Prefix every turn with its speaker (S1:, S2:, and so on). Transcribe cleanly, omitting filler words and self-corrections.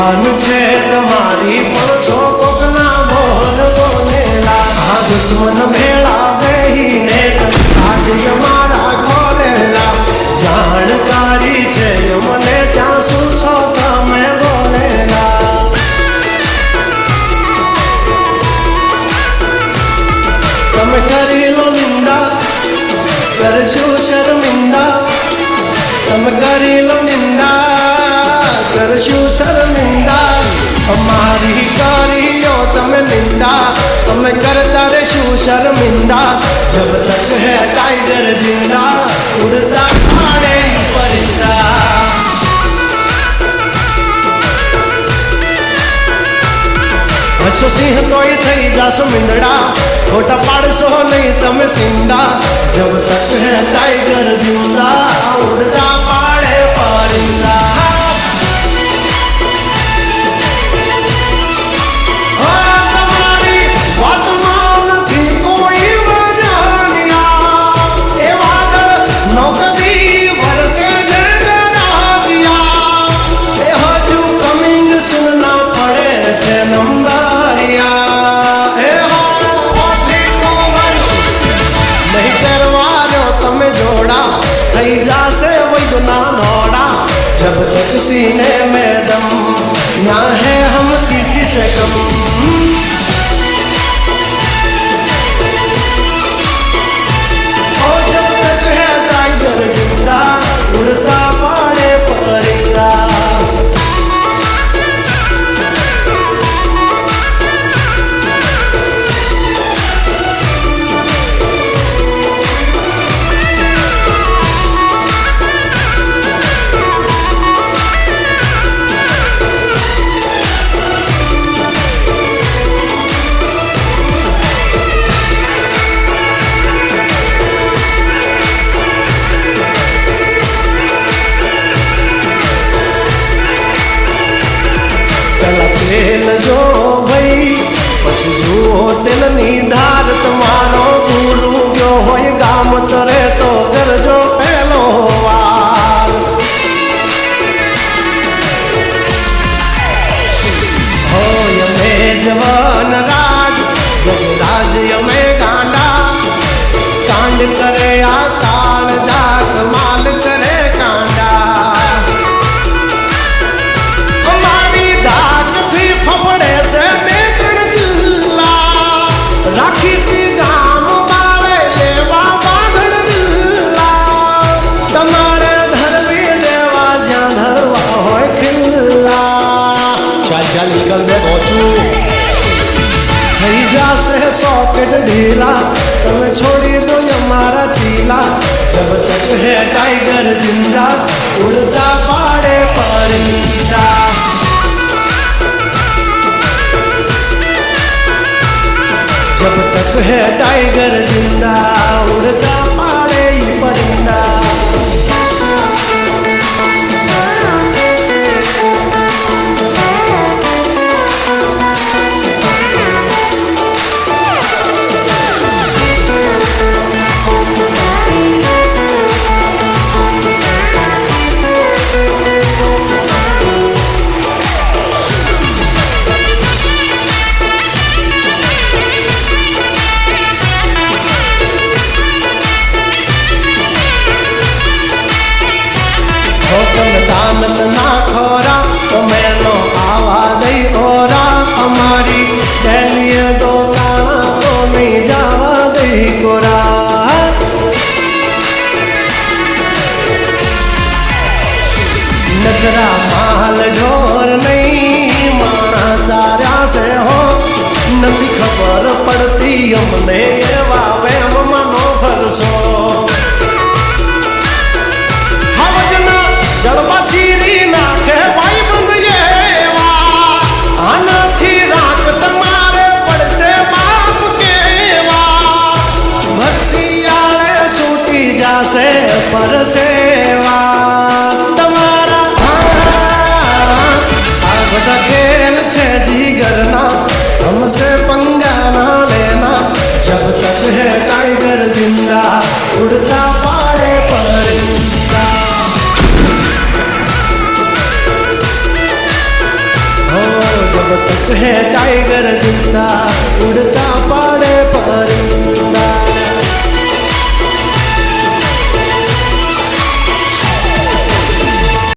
S1: જાન છે તમારી પણ છો કોકના બોલ બોલેલા આ દુશ્મન મેળા બેહીને આજે મારા ખોલેલા જાણકારી છે મને ત્યાં શું છો તમે બોલેલા તમે કરી લો નિંદા કરશું શર્મિંદા તમે કરી લો નિંદા કરશું શર્મિંદા અમારી કરી લો તમે નિંદા તમે કરતા રહેશું શર્મિંદા જબ તક હે टाइगर जिंदा उड़ता पाड़े परिंदा हसो सिंह तोय थई जासो मिंदड़ा खोटा पाड़सो नहीं तमे सिंदा जब तक है टाइगर जिंदा उड़ता पाड़े परिंदा जब तक सीने में दम ना है हम किसी से कम और जब तक है टाइगर जिंदा उड़ता पाड़े परिंदा तेल जो भई पछी जुओ तेलनी धार तमारो भूलू गयो होय गाम तरे तो करजो पहलो वार होय में जवान राज गजराज यमे गांडा कांड करे आ काल जाग माल करे कांडा फफड़े से बेचण जिल्ला राखी जी गाम बाळे लेवा बांधण जिल्ला तमारे धरवी लेवा ज्यां धरवा होय खिल्ला चाचा निकल में पहुंचू थई जासे सॉकेट ढीला तमे छोड़ी दो हमारा चीला जब तक है टाइगर जिंदा उड़ता पाड़े परिंदा जब तक है टाइगर जिंदा उड़ता पाड़े परिंदा दानत ना खोरा तो मैनो आवा दई ओरा हमारी दहलिए दो ताना तो नहीं जावा दई गोरा नजरा माल ढोर नहीं माना चारा से हो नथी खबर पड़ती हमने वावे मनो फरसो जड़वा चीरी नाखे भाई बंद ये वा अनथी राख तुम्हारे पड़से बाप के वा भक्सियाले सूटी जासे परसेवा तुम्हारा आग खेल छे जीगरना हमसे पंगा ना लेना जब तक है टाइगर जिंदा उड़ता पाड़े परिंदा जब तक है टाइगर जिंदा उड़ता पड़े